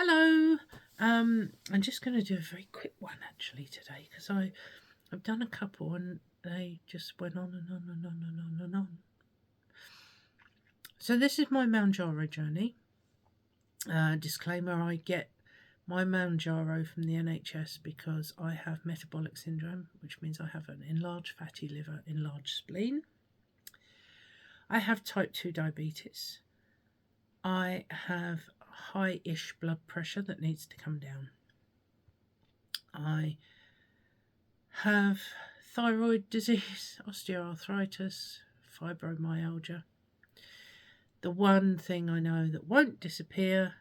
Hello. I'm just going to do a very quick one actually today because I've done a couple and they just went on and on and on and on and on. So this is my Mounjaro journey. Disclaimer: I get my Mounjaro from the NHS because I have metabolic syndrome, which means I have an enlarged fatty liver, enlarged spleen. I have type 2 diabetes. I have high-ish blood pressure that needs to come down. I have thyroid disease, osteoarthritis, fibromyalgia. The one thing I know that won't disappear,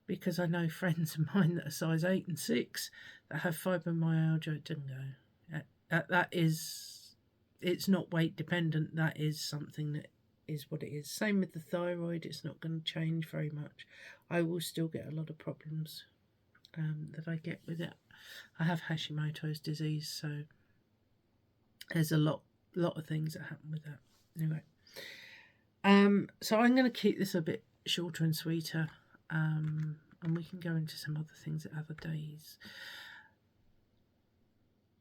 because I know friends of mine that are size 8 and 6 that have fibromyalgia, it didn't go. That is, it's not weight dependent. That is something that is what it is. Same with the thyroid. It's not going to change very much. I will still get a lot of problems that I get with it. I have Hashimoto's disease, so there's a lot of things that happen with that. Anyway, so I'm going to keep this a bit shorter and sweeter, and we can go into some other things at other days.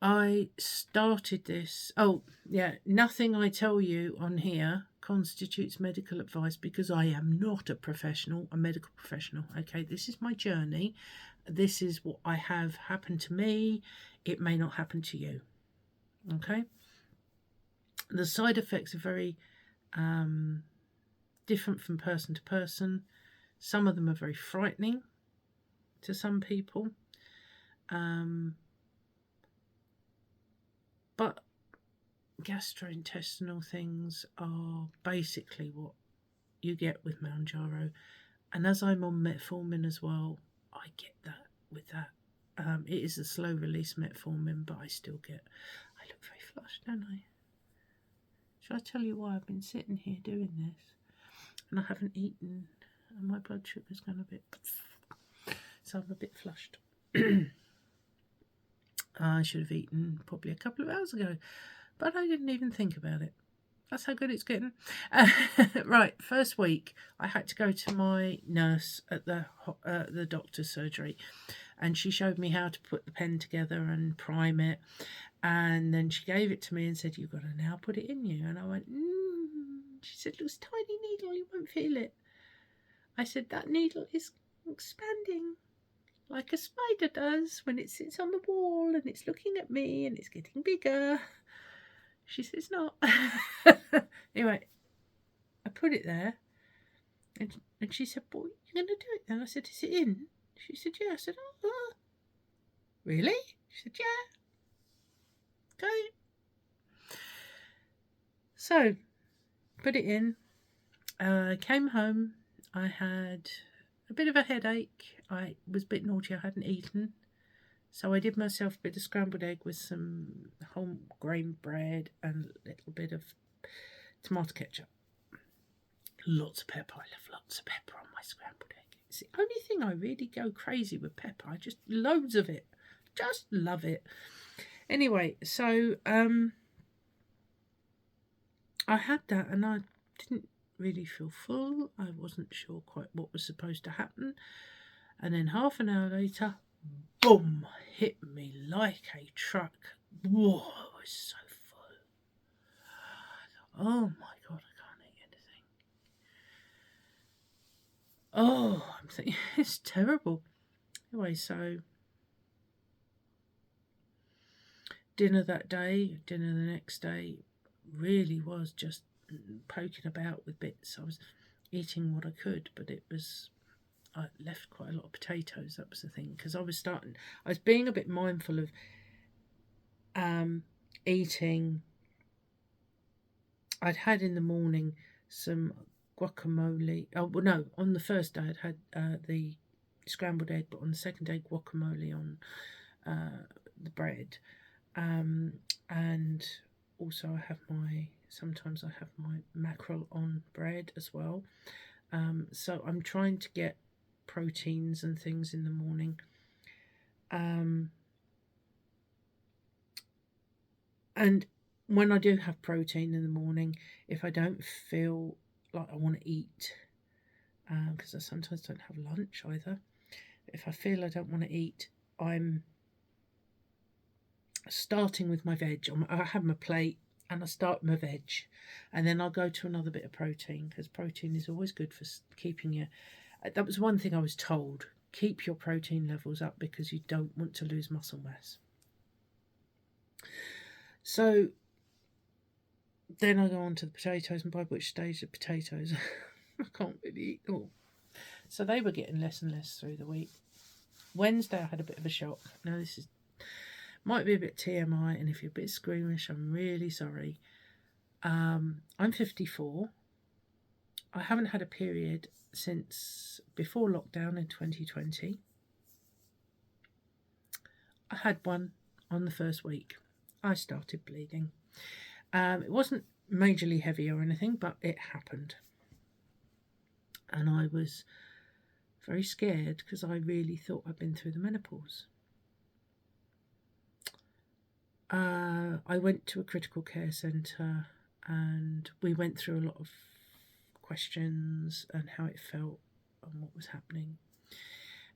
I started this. Oh, yeah, nothing I tell you on here constitutes medical advice because I am not a medical professional. Okay, this is my journey. This is what I have happened to me. It may not happen to you. Okay. The side effects are very different from person to person. Some of them are very frightening to some people. But gastrointestinal things are basically what you get with Mounjaro. And as I'm on metformin as well, I get that with that. It is a slow release metformin, but I still get... I look very flushed, don't I? Shall I tell you why I've been sitting here doing this? And I haven't eaten, and my blood sugar's gone a bit... So I'm a bit flushed. I should have eaten probably a couple of hours ago, but I didn't even think about it. That's how good it's getting. Right, first week, I had to go to my nurse at the doctor's surgery, and she showed me how to put the pen together and prime it, and then she gave it to me and said, "You've got to now put it in you." And I went, She said, "Looks tiny needle, you won't feel it." I said, "That needle is expanding like a spider does when it sits on the wall and it's looking at me and it's getting bigger." She said, "It's not." Anyway, I put it there and she said, "Well, you're going to do it then?" I said, "Is it in?" She said, "Yeah." I said, "Oh, really?" She said, "Yeah." Okay. So, put it in. Came home. I had a bit of a headache. I was a bit naughty. I hadn't eaten. So I did myself a bit of scrambled egg with some whole grain bread and a little bit of tomato ketchup. Lots of pepper. I love lots of pepper on my scrambled egg. It's the only thing I really go crazy with pepper. I just loads of it. Just love it. Anyway, so I had that and I didn't really feel full. I wasn't sure quite what was supposed to happen. And then half an hour later, boom, hit me like a truck. Whoa, I was so full. Oh my God, I can't eat anything. Oh, I'm thinking, it's terrible. Anyway, so dinner that day, dinner the next day, really was just poking about with bits. I was eating what I could, but I left quite a lot of potatoes. That was the thing, because I was being a bit mindful of eating. I'd had in the morning some guacamole. Oh, well, no, on the first day I'd had the scrambled egg, but on the second day, guacamole on the bread. And also sometimes I have my mackerel on bread as well. So I'm trying to get proteins and things in the morning. And when I do have protein in the morning, if I don't feel like I want to eat, because I sometimes don't have lunch either, If I feel I don't want to eat, I'm starting with my veg. I have my plate and I start my veg, and then I'll go to another bit of protein, because protein is always good for keeping you. That was one thing I was told: keep your protein levels up because you don't want to lose muscle mass. So then I go on to the potatoes, and by which stage the potatoes I can't really eat them all. So they were getting less and less through the week. Wednesday I had a bit of a shock. Now this might be a bit TMI, and if you're a bit squeamish, I'm really sorry. I'm 54. I haven't had a period since before lockdown in 2020. I had one on the first week. I started bleeding. It wasn't majorly heavy or anything, but it happened. And I was very scared because I really thought I'd been through the menopause. I went to a critical care centre and we went through a lot of questions and how it felt and what was happening.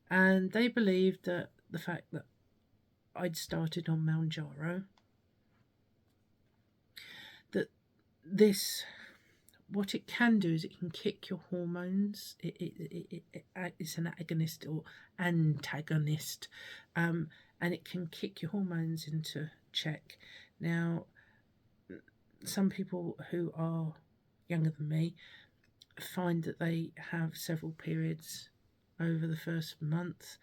And they believed that the fact that I'd started on Mounjaro, that this, what it can do is it can kick your hormones. It's an agonist or antagonist, and it can kick your hormones into check. Now, some people who are younger than me find that they have several periods over the first month.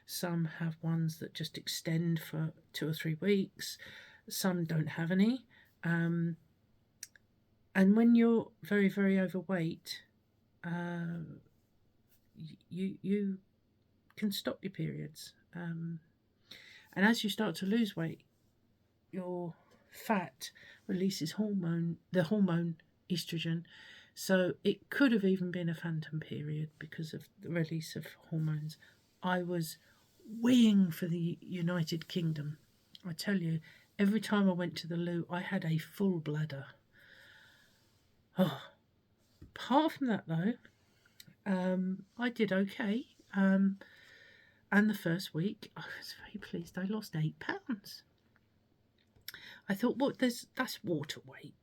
Some have ones that just extend for 2 or 3 weeks. Some don't have any. And when you're very, very overweight, you can stop your periods. And as you start to lose weight, your fat releases the hormone estrogen. So it could have even been a phantom period because of the release of hormones. I was weighing for the United Kingdom. I tell you, every time I went to the loo, I had a full bladder. Oh, apart from that, though, I did okay. And the first week, I was very pleased. I lost 8 pounds. I thought, well, that's water weight.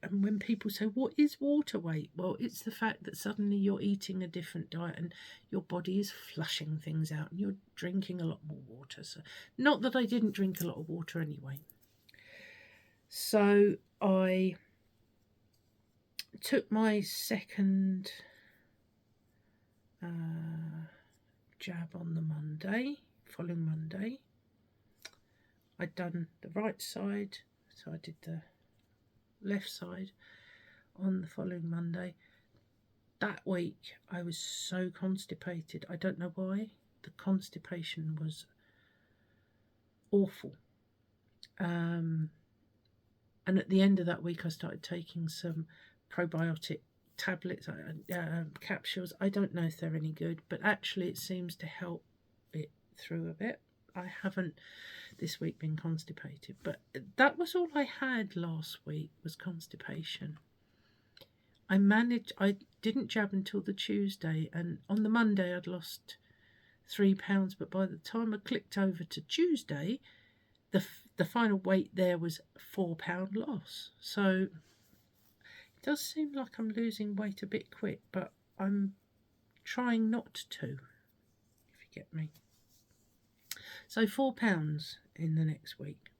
And when people say, what is water weight? Well, it's the fact that suddenly you're eating a different diet and your body is flushing things out and you're drinking a lot more water. So, not that I didn't drink a lot of water anyway. So I took my second jab on the following Monday. I'd done the right side, so I did the left side on the following Monday. That week I was so constipated. I don't know why. The constipation was awful. And at the end of that week I started taking some probiotic tablets, capsules. I don't know if they're any good, but actually it seems to help it through a bit. I haven't this week been constipated, but that was all I had last week, was constipation. I didn't jab until the Tuesday, and on the Monday I'd lost 3 pounds, but by the time I clicked over to Tuesday, the final weight there was £4 loss. So it does seem like I'm losing weight a bit quick, but I'm trying not to, if you get me. So £4 in the next week.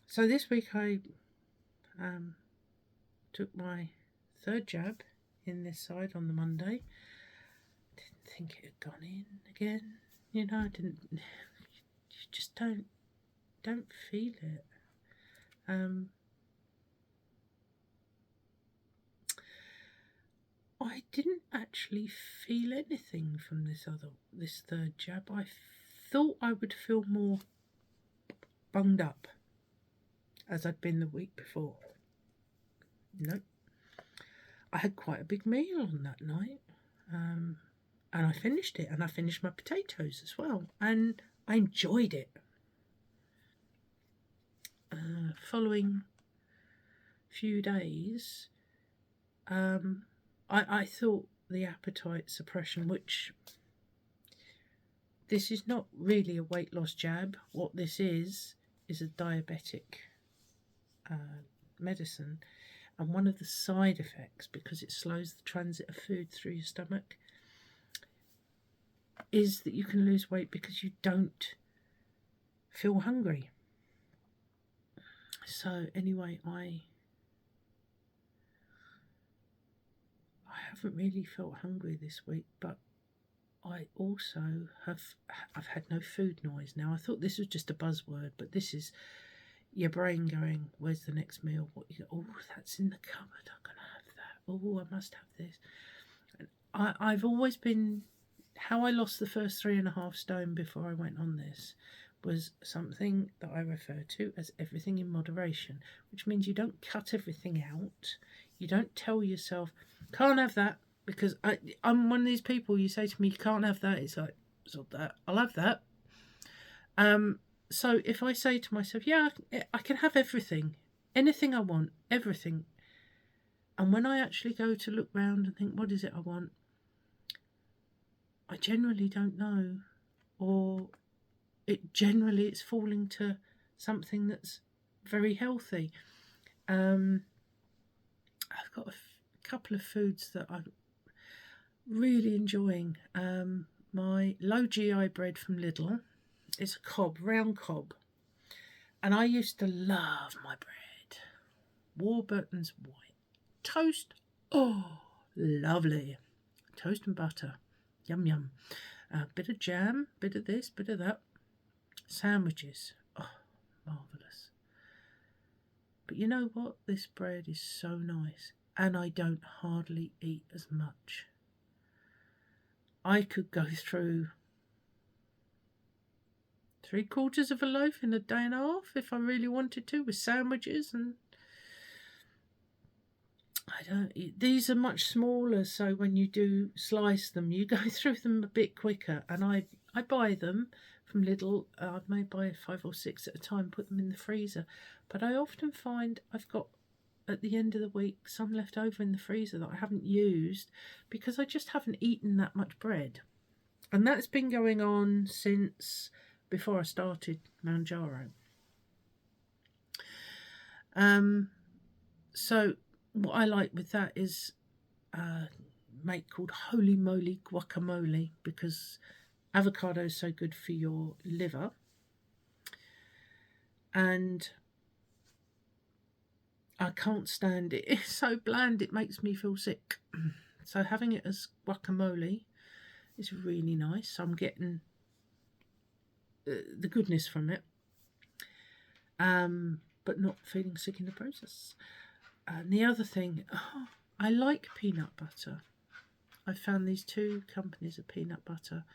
So this week I took my third jab in this side on the Monday. Didn't think it had gone in again. You know, you just don't feel it. I didn't actually feel anything from this third jab. I thought I would feel more bunged up as I'd been the week before. Nope. I had quite a big meal on that night. And I finished it, and I finished my potatoes as well, and I enjoyed it. Following few days, I thought the appetite suppression, which this is not really a weight loss jab. What this is a diabetic medicine. And one of the side effects, because it slows the transit of food through your stomach, is that you can lose weight because you don't feel hungry. So anyway, I haven't really felt hungry this week, but I also I've had no food noise. Now, I thought this was just a buzzword, but this is your brain going, where's the next meal? What you go, oh, that's in the cupboard, I'm gonna have that. Oh, I must have this. And I've always been, how I lost the first 3.5 stone before I went on this was something that I refer to as everything in moderation, which means you don't cut everything out. You don't tell yourself, can't have that, because I'm one of these people, you say to me, you can't have that, it's like, it's not that, I'll have that. So if I say to myself, yeah, I can have everything, anything I want, everything, and when I actually go to look round and think, what is it I want, I generally don't know, or it's falling to something that's very healthy. I've got a couple of foods that I'm really enjoying. My low GI bread from Lidl is a cob, round cob, and I used to love my bread. Warburton's white toast, oh, lovely. Toast and butter, yum yum. Bit of jam, bit of this, bit of that. Sandwiches, oh, marvellous. But you know what? This bread is so nice, and I don't hardly eat as much. I could go through 3/4 of a loaf in a day and a half if I really wanted to, with sandwiches, and I don't eat. These are much smaller, so when you do slice them, you go through them a bit quicker. And I buy them from Lidl. I may buy 5 or 6 at a time, put them in the freezer. But I often find I've got, at the end of the week, some left over in the freezer that I haven't used because I just haven't eaten that much bread. And that's been going on since before I started Mounjaro. So what I like with that is a mate called Holy Moly Guacamole, because avocado is so good for your liver. And I can't stand it. It's so bland, it makes me feel sick. So having it as guacamole is really nice. So I'm getting the goodness from it, but not feeling sick in the process. And the other thing, I like peanut butter. I found these 2 companies of peanut butter.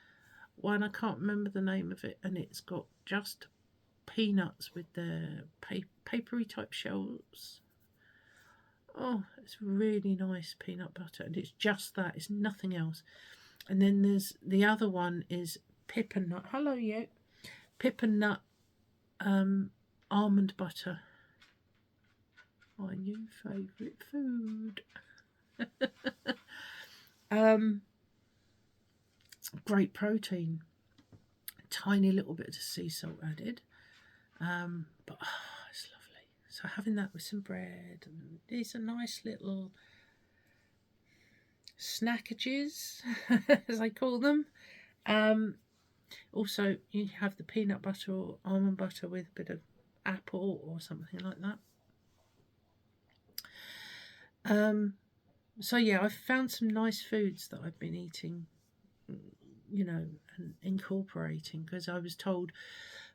One, I can't remember the name of it, and it's got just peanuts with their papery type shells. Oh, it's really nice peanut butter, and it's just that, it's nothing else. And then there's the other one is pip and nut. Hello, you. Pip and nut almond butter. My new favourite food. Great protein. Tiny little bit of sea salt added. But it's lovely. So having that with some bread, and these are nice little snackages, as I call them. Also, you have the peanut butter or almond butter with a bit of apple or something like that. So yeah, I've found some nice foods that I've been eating, and incorporating, because I was told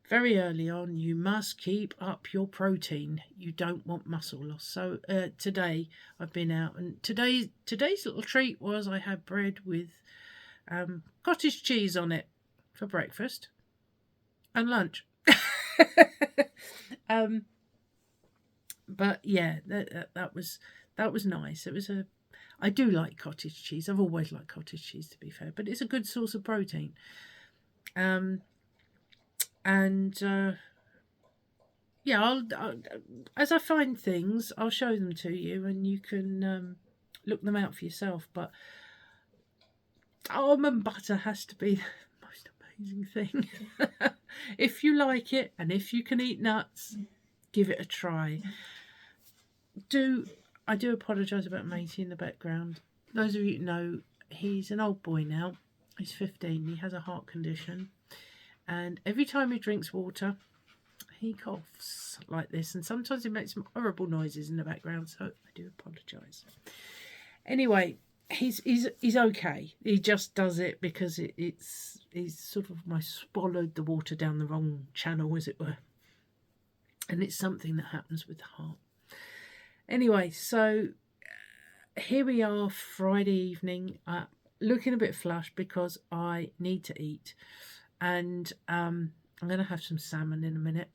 very early on, you must keep up your protein. You don't want muscle loss. So today I've been out, and today's little treat was I had bread with cottage cheese on it for breakfast and lunch. But yeah, that was nice. It was I do like cottage cheese. I've always liked cottage cheese, to be fair, but it's a good source of protein. Yeah, I'll as I find things, I'll show them to you, and you can look them out for yourself. But almond butter has to be the most amazing thing. If you like it and if you can eat nuts, give it a try. I do apologise about Matey in the background. Those of you who know, he's an old boy now. He's 15. He has a heart condition. And every time he drinks water, he coughs like this. And sometimes he makes some horrible noises in the background. So I do apologise. Anyway, he's okay. He just does it because he's sort of swallowed the water down the wrong channel, as it were. And it's something that happens with the heart. Anyway, so here we are, Friday evening, looking a bit flushed because I need to eat. And I'm going to have some salmon in a minute.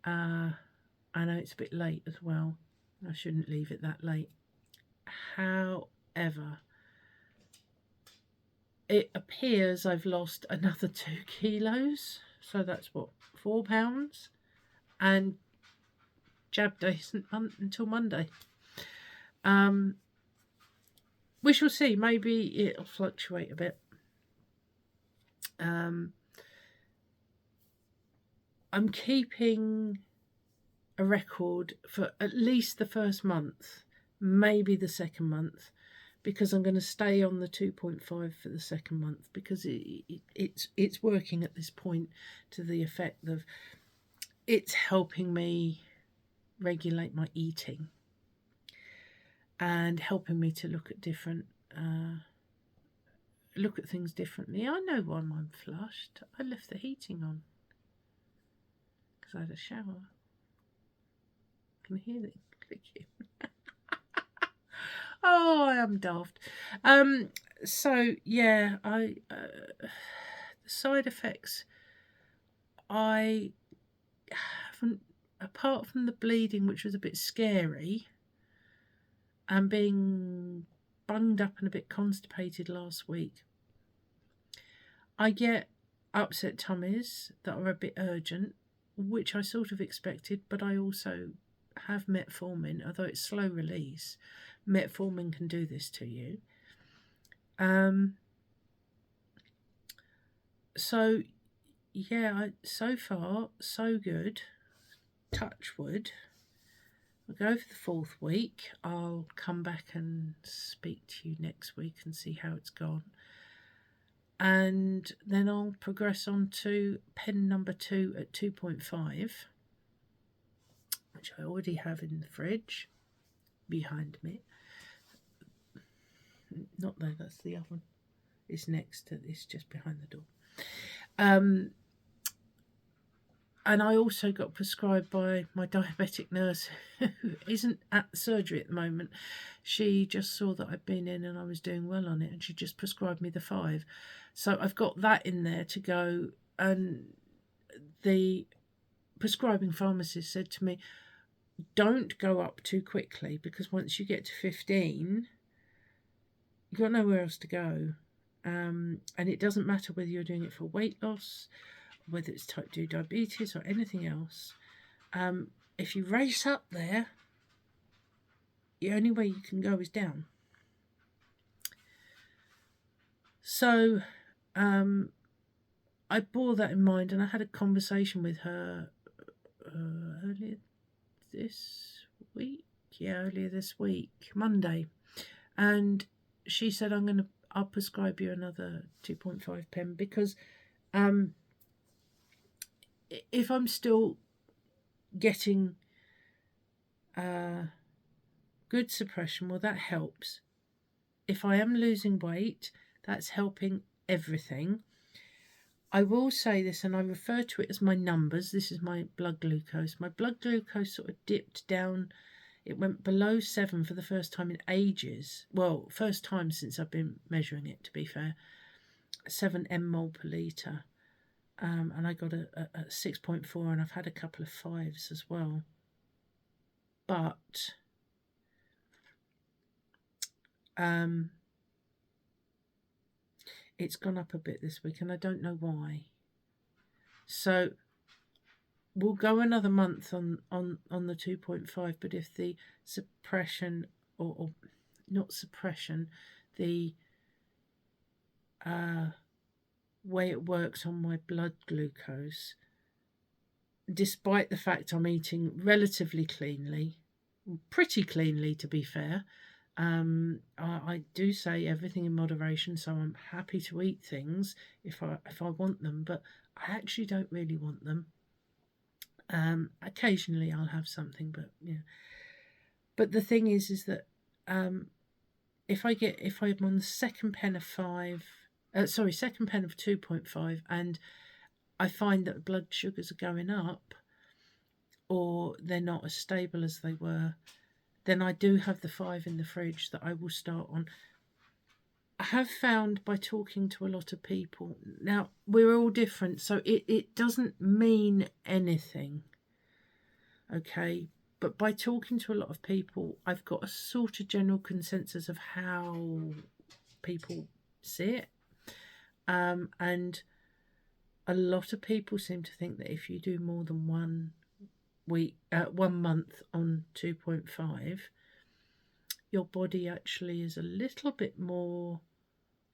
I know it's a bit late as well. I shouldn't leave it that late. However, it appears I've lost another 2 kilos. So that's what, 4 pounds? And jab day isn't until Monday. We shall see. Maybe it'll fluctuate a bit. I'm keeping a record for at least the first month, maybe the second month, because I'm going to stay on the 2.5 for the second month, because it's working at this point to the effect of it's helping me regulate my eating and helping me to look at things differently. I know why I'm flushed. I left the heating on because I had a shower. Can you hear it clicking? Oh, I am daft. So yeah, the side effects, I haven't, apart from the bleeding, which was a bit scary, and being bunged up and a bit constipated last week, I get upset tummies that are a bit urgent, which I sort of expected, but I also have metformin, although it's slow release. Metformin can do this to you. So yeah, so far so good. Touch wood. We'll go for the 4th week. I'll come back and speak to you next week and see how it's gone. And then I'll progress on to pen number 2 at 2.5, which I already have in the fridge behind me. Not there, that's the oven. It's next to this, just behind the door. And I also got prescribed by my diabetic nurse, who isn't at the surgery at the moment. She just saw that I'd been in and I was doing well on it, and she just prescribed me the 5. So I've got that in there to go. And the prescribing pharmacist said to me, don't go up too quickly, because once you get to 15, you've got nowhere else to go. And it doesn't matter whether you're doing it for weight loss, whether it's type 2 diabetes or anything else. If you race up there, the only way you can go is down. So I bore that in mind, and I had a conversation with her earlier this week, Monday, and she said, I'll prescribe you another 2.5 pen, because if I'm still getting good suppression, well, that helps. If I am losing weight, that's helping everything. I will say this, and I refer to it as my numbers. This is my blood glucose. My blood glucose sort of dipped down. It went below 7 for the first time in ages. Well, first time since I've been measuring it, to be fair. 7 mmol per litre. And I got a 6.4, and I've had a couple of 5s as well. But it's gone up a bit this week, and I don't know why. So we'll go another month on the 2.5, but if the suppression or not suppression, the way it works on my blood glucose, despite the fact I'm eating relatively cleanly, pretty cleanly to be fair. I do say everything in moderation, so I'm happy to eat things if I want them, but I actually don't really want them. Occasionally I'll have something, but yeah. But the thing is that if I'm on the second pen of 2.5, and I find that blood sugars are going up, or they're not as stable as they were, then I do have the 5 in the fridge that I will start on. I have found by talking to a lot of people, now we're all different, so it doesn't mean anything, okay? But by talking to a lot of people, I've got a sort of general consensus of how people see it. And a lot of people seem to think that if you do more than 1 month on 2.5, your body actually is a little bit more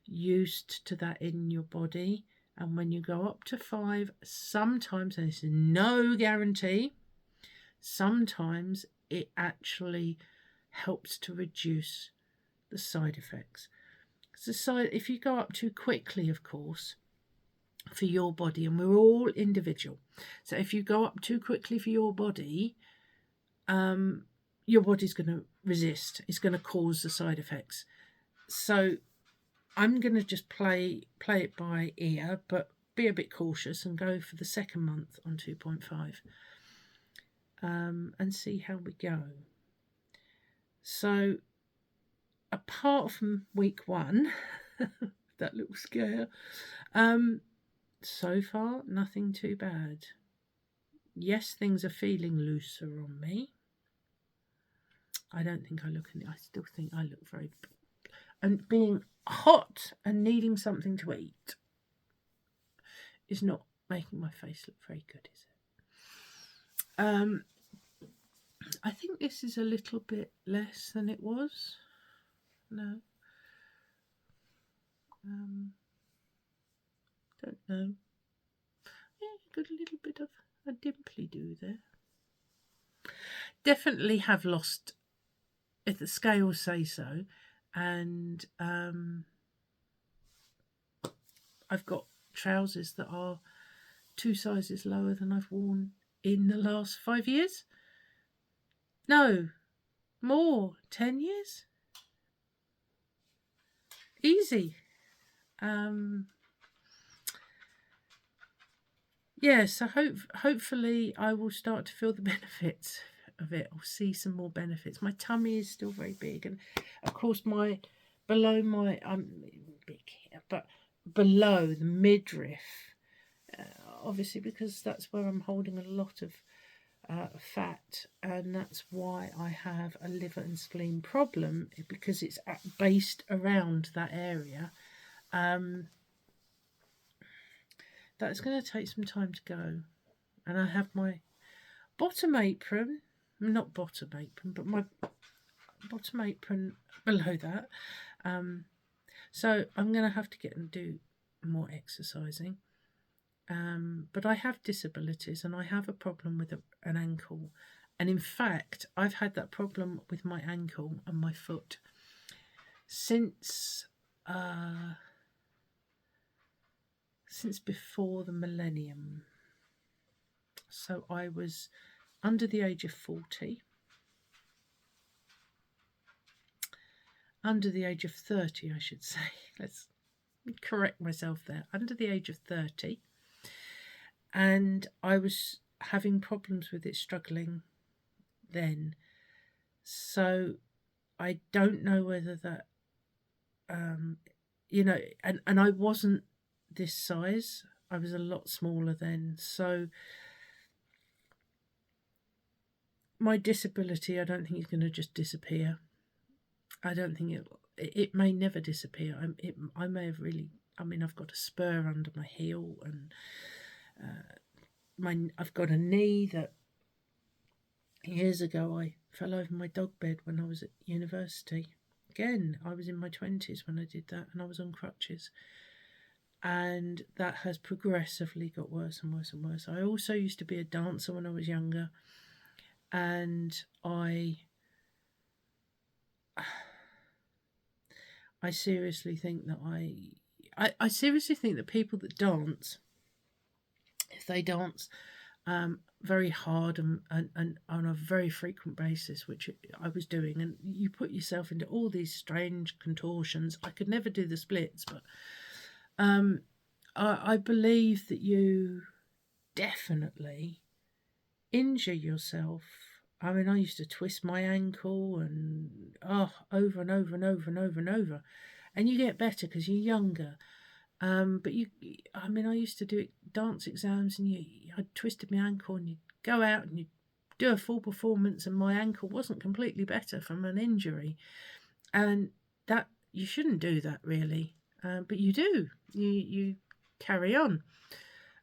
used to that in your body. And when you go up to 5, sometimes, and this is no guarantee, sometimes it actually helps to reduce the side effects. If you go up too quickly, of course, for your body, and we're all individual, so if you go up too quickly for your body's going to resist. It's going to cause the side effects. So I'm going to just play it by ear, but be a bit cautious and go for the second month on 2.5, and see how we go. So apart from week 1, that little scare, so far nothing too bad. Yes, things are feeling looser on me. I don't think I look any. I still think I look very. And being hot and needing something to eat is not making my face look very good, is it? I think this is a little bit less than it was. No. Don't know. Yeah, got a little bit of a dimply do there. Definitely have lost, if the scales say so, and I've got trousers that are 2 sizes lower than I've worn in the last 5 years. No, more, 10 years. Easy. Yeah, so hopefully I will start to feel the benefits of it, or see some more benefits. My tummy is still very big, and of course below my big here, but below the midriff, obviously, because that's where I'm holding a lot of fat, and that's why I have a liver and spleen problem, because it's based around that area. That's going to take some time to go. And I have my bottom apron, not bottom apron, but my bottom apron below that. So I'm going to have to get and do more exercising. But I have disabilities, and I have a problem with an ankle. And in fact, I've had that problem with my ankle and my foot since before the millennium. So I was under the age of 40. Under the age of 30, I should say. Let's correct myself there. Under the age of 30. And I was having problems with it, struggling then. So I don't know whether that, and I wasn't this size. I was a lot smaller then. So my disability, I don't think is going to just disappear. I don't think it may never disappear. I may have really, I've got a spur under my heel, and I've got a knee that years ago I fell over my dog bed when I was at university, Again, I was in my 20s when I did that, and I was on crutches. And that has progressively got worse and worse and worse. I also used to be a dancer when I was younger, and I seriously think that I seriously think that people that dance, if they dance very hard and on a very frequent basis, which I was doing, and you put yourself into all these strange contortions. I could never do the splits, but I believe that you definitely injure yourself. I mean, I used to twist my ankle and over and over and over and over and over, and you get better because you're younger. But I used to do dance exams, and I twisted my ankle, and you'd go out and you'd do a full performance, and my ankle wasn't completely better from an injury, and that you shouldn't do that really, but you do. You carry on,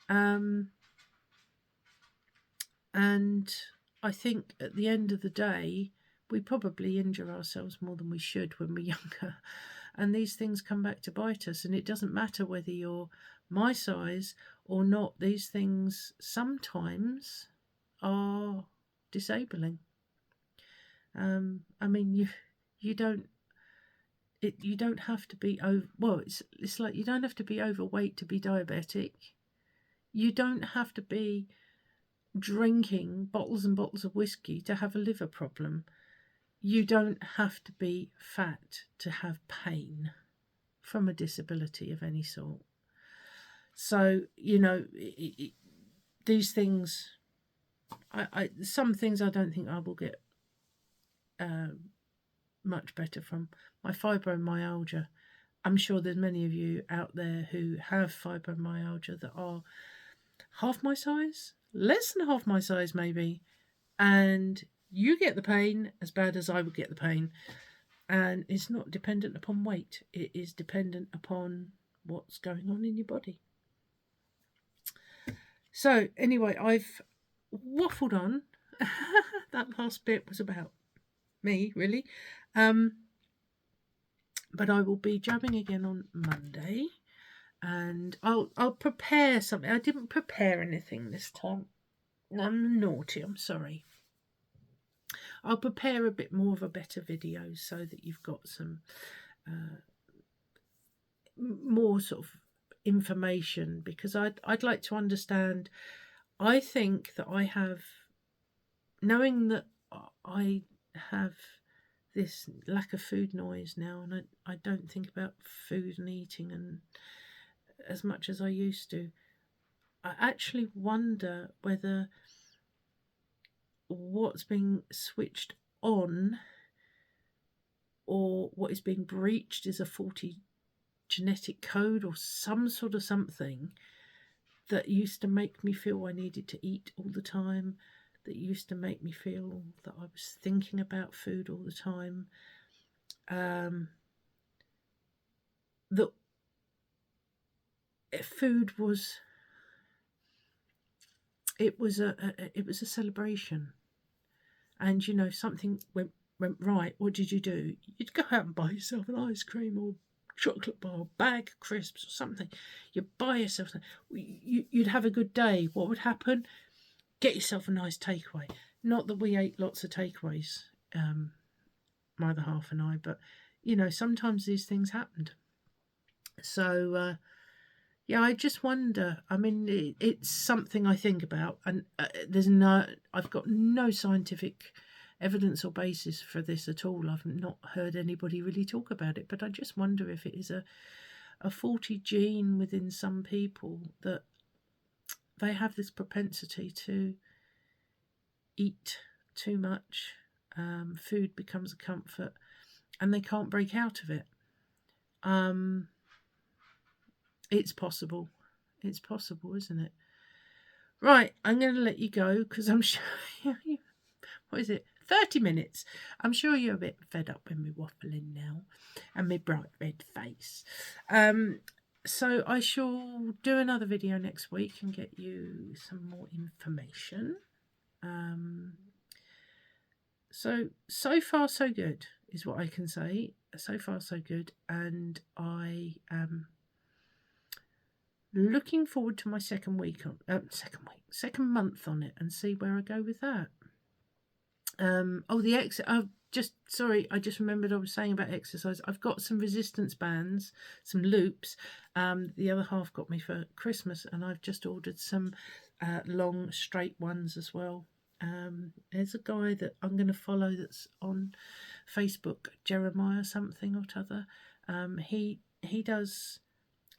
and I think at the end of the day, we probably injure ourselves more than we should when we're younger. And these things come back to bite us. And it doesn't matter whether you're my size or not. These things sometimes are disabling. You don't have to be over. Well, it's like you don't have to be overweight to be diabetic. You don't have to be drinking bottles and bottles of whiskey to have a liver problem. You don't have to be fat to have pain from a disability of any sort. So, these things, some things I don't think I will get much better from. My fibromyalgia, I'm sure there's many of you out there who have fibromyalgia that are half my size, less than half my size maybe, and you get the pain as bad as I would get the pain. And it's not dependent upon weight. It is dependent upon what's going on in your body. So anyway, I've waffled on. That last bit was about me, really. But I will be jabbing again on Monday. And I'll prepare something. I didn't prepare anything this time. I'm naughty, I'm sorry. I'll prepare a bit more of a better video so that you've got some more sort of information, because I'd like to understand. I think that I have, knowing that I have this lack of food noise now, and I don't think about food and eating and as much as I used to. I actually wonder whether what's being switched on or what is being breached is a faulty genetic code or some sort of something that used to make me feel I needed to eat all the time, that used to make me feel that I was thinking about food all the time, that food was it was a celebration. And something went right, what did you do? You'd go out and buy yourself an ice cream or chocolate bar, bag of crisps or something. You'd buy yourself something. You'd have a good day. What would happen? Get yourself a nice takeaway. Not that we ate lots of takeaways, my other half and I, but sometimes these things happened. So yeah, I just wonder. I mean, it's something I think about, and I've got no scientific evidence or basis for this at all. I've not heard anybody really talk about it, but I just wonder if it is a faulty gene within some people, that they have this propensity to eat too much. Food becomes a comfort, and they can't break out of it. It's possible. It's possible, isn't it? Right, I'm going to let you go because I'm sure what is it? 30 minutes. I'm sure you're a bit fed up with me waffling now and my bright red face. So I shall do another video next week and get you some more information. So far so good is what I can say. So far so good, and I am looking forward to my second month on it, and see where I go with that. I just remembered I was saying about exercise. I've got some resistance bands, some loops. The other half got me for Christmas, and I've just ordered some long straight ones as well. There's a guy that I'm going to follow that's on Facebook, Jeremiah something or t'other. He does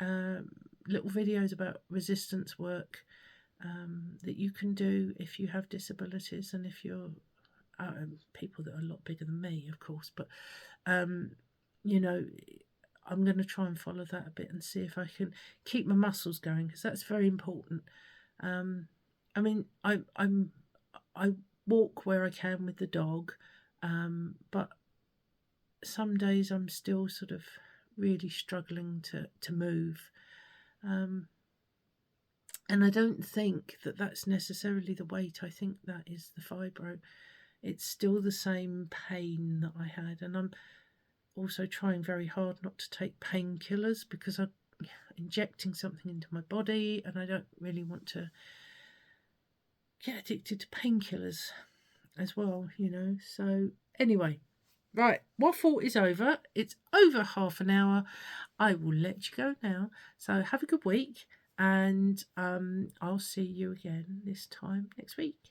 little videos about resistance work that you can do if you have disabilities, and if you're people that are a lot bigger than me, of course. But you know, I'm going to try and follow that a bit and see if I can keep my muscles going, because that's very important. I mean, I walk where I can with the dog, but some days I'm still sort of really struggling to move. And I don't think that that's necessarily the weight. I think that is the fibro. It's still the same pain that I had, and I'm also trying very hard not to take painkillers, because I'm injecting something into my body, and I don't really want to get addicted to painkillers as well, So anyway, right, waffle is over. It's over half an hour. I will let you go now. So have a good week, and I'll see you again this time next week.